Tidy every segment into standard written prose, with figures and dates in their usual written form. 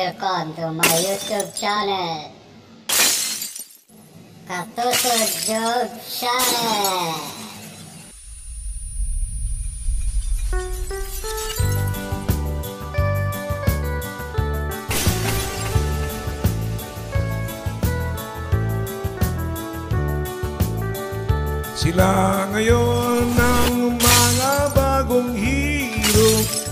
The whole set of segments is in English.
welcome to my YouTube channel, Katuto Channel. Sila ngayon ang mga bagong hero.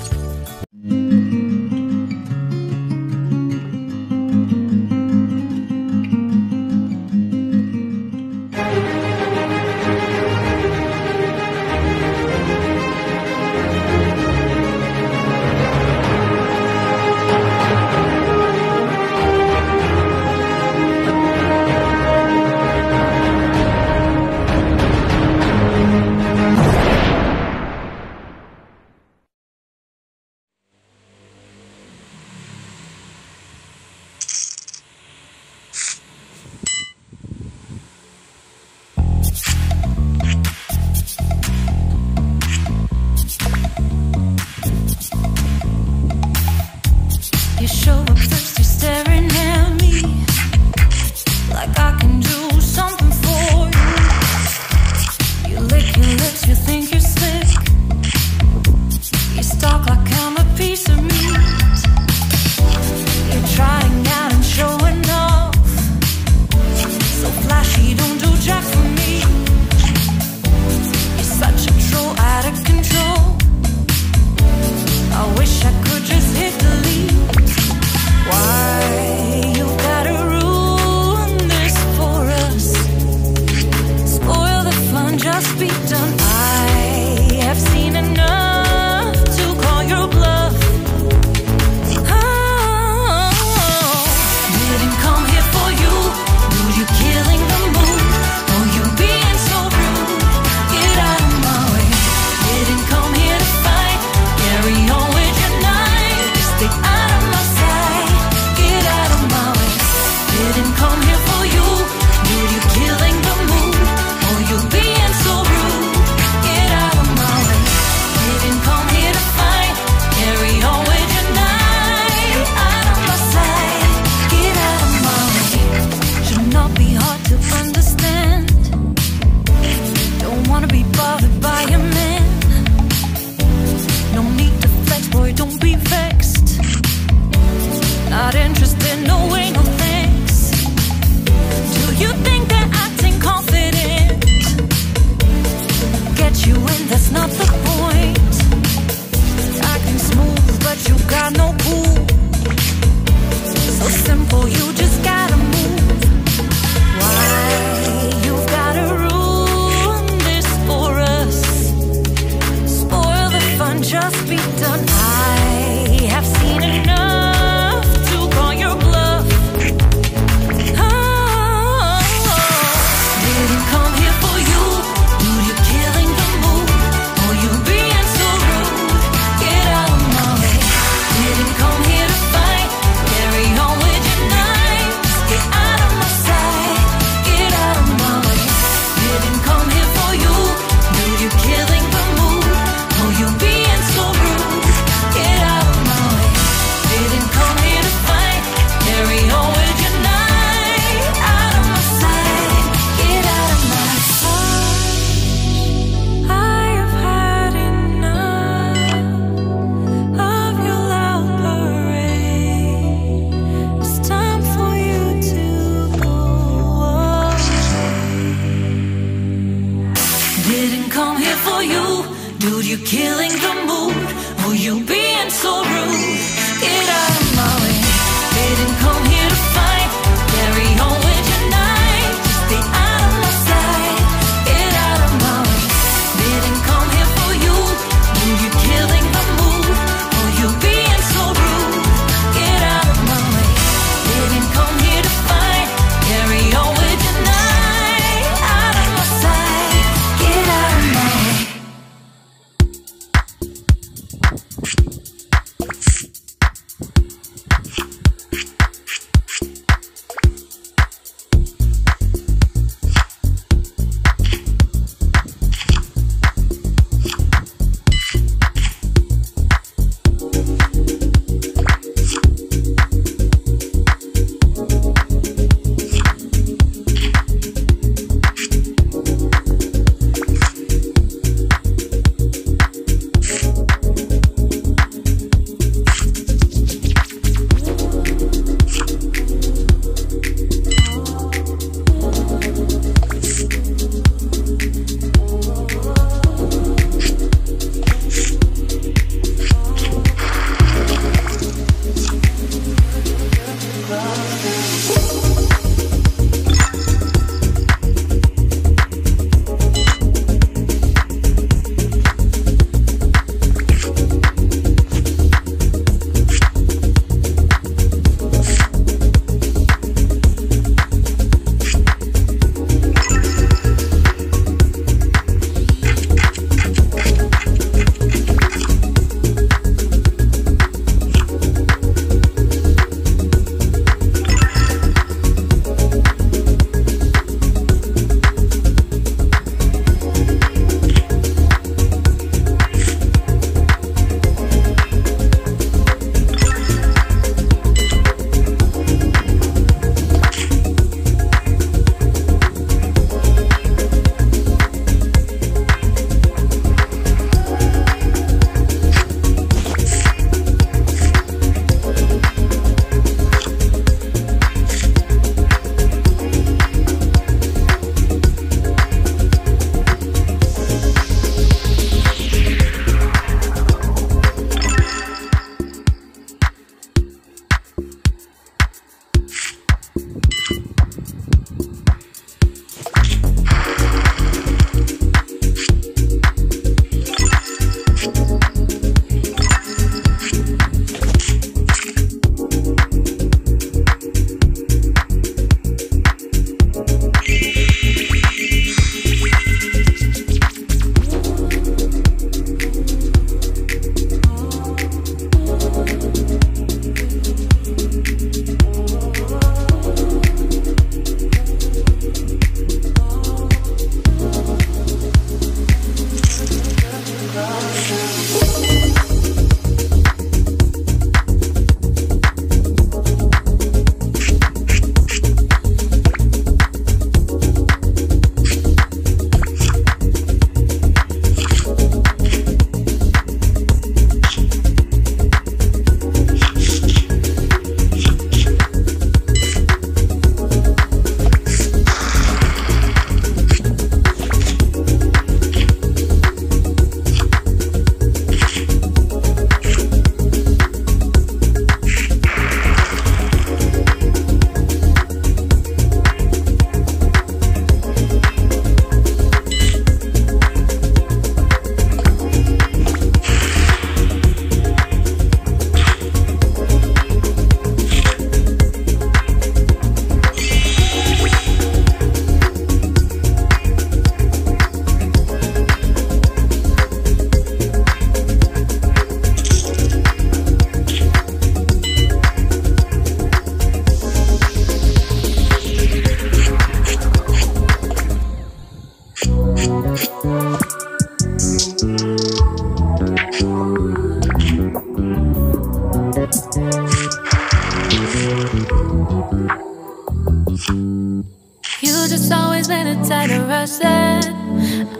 rush that.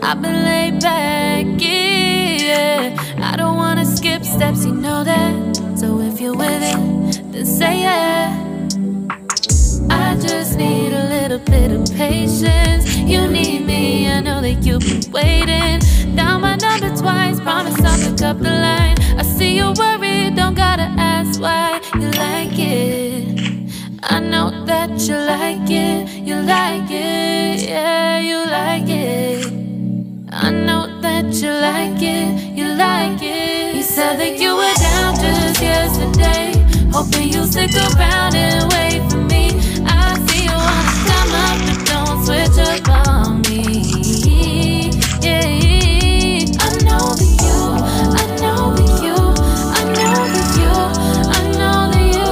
I've been laid back, yeah. I don't wanna skip steps, you know that. So if you're with it, then say yeah. I just need a little bit of patience. You need me, I know that you've been waiting. Down my number twice, promise I'll pick up the line. I see you worried, don't gotta ask why. You like it, I know that you like it. You like it, yeah, you like it. I know that you like it, you like it. You said that you were down just yesterday, hoping you'll stick around and wait for me. I see you wanna come up, but don't switch up on me. Yeah, I know that you, I know that you, I know that you, I know that you.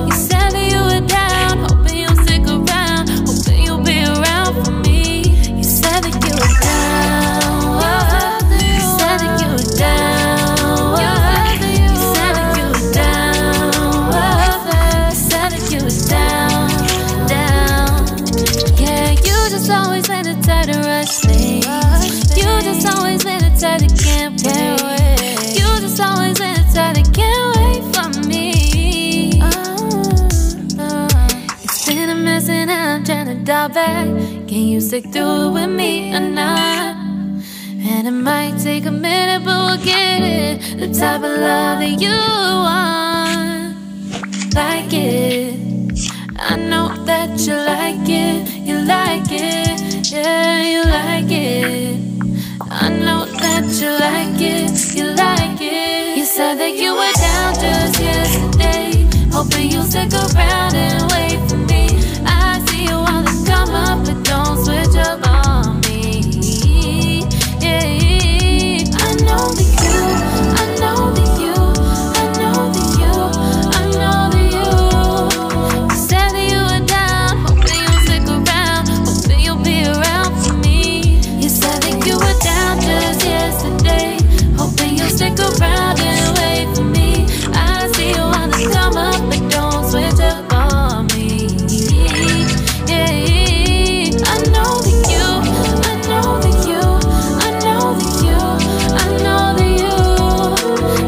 You said that you were down, hoping you'll stick around, hoping you'll be around for me. You said that you were down, you said that you were down, you said that you were down, you said that you were down, down. Yeah, you just always been the type to rush things. You just always been the type that can't wait. You just always been the type that can't wait for me. It's been a mess and I'm trying to dial back. Can you stick through it with me or not? And it might take a minute, but we'll get it. The type of love that you want, like it. I know that you like it, you like it, yeah, you like it. I know that you like it, you like it. You said that you were down just yesterday, hoping you'll stick around and wait for me. I see you wanna come up, but don't switch up on me. Yeah, I know that you, I know that you, I know that you, I know that you. You said that you were down, hoping you'll stick around, hoping you'll be around for me. You said that you were down just yesterday, hoping you'll stick around and wait for me. I see you wanna come up, but don't switch up on me. Yeah, I know that you, I know that you, I know that you, I know that you.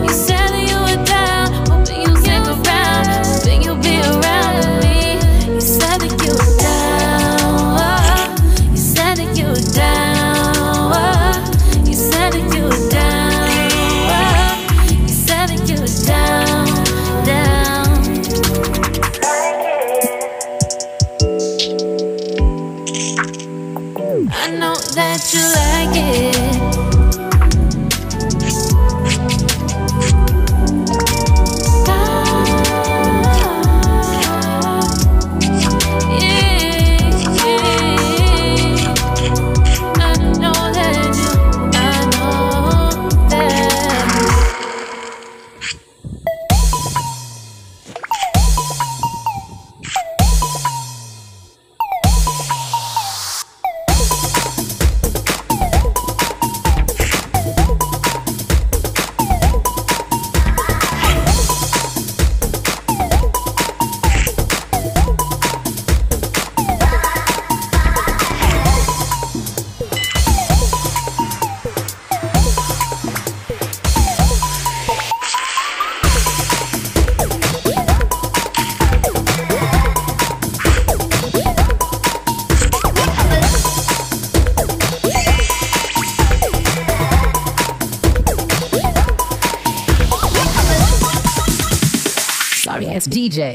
You said that you were down, hoping you'll stick around, hoping you'll be around with me. You said that you were down, you said that you were down, you said that you were down, you said that you were down, down. I know that you like it. Sorry, it's DJ.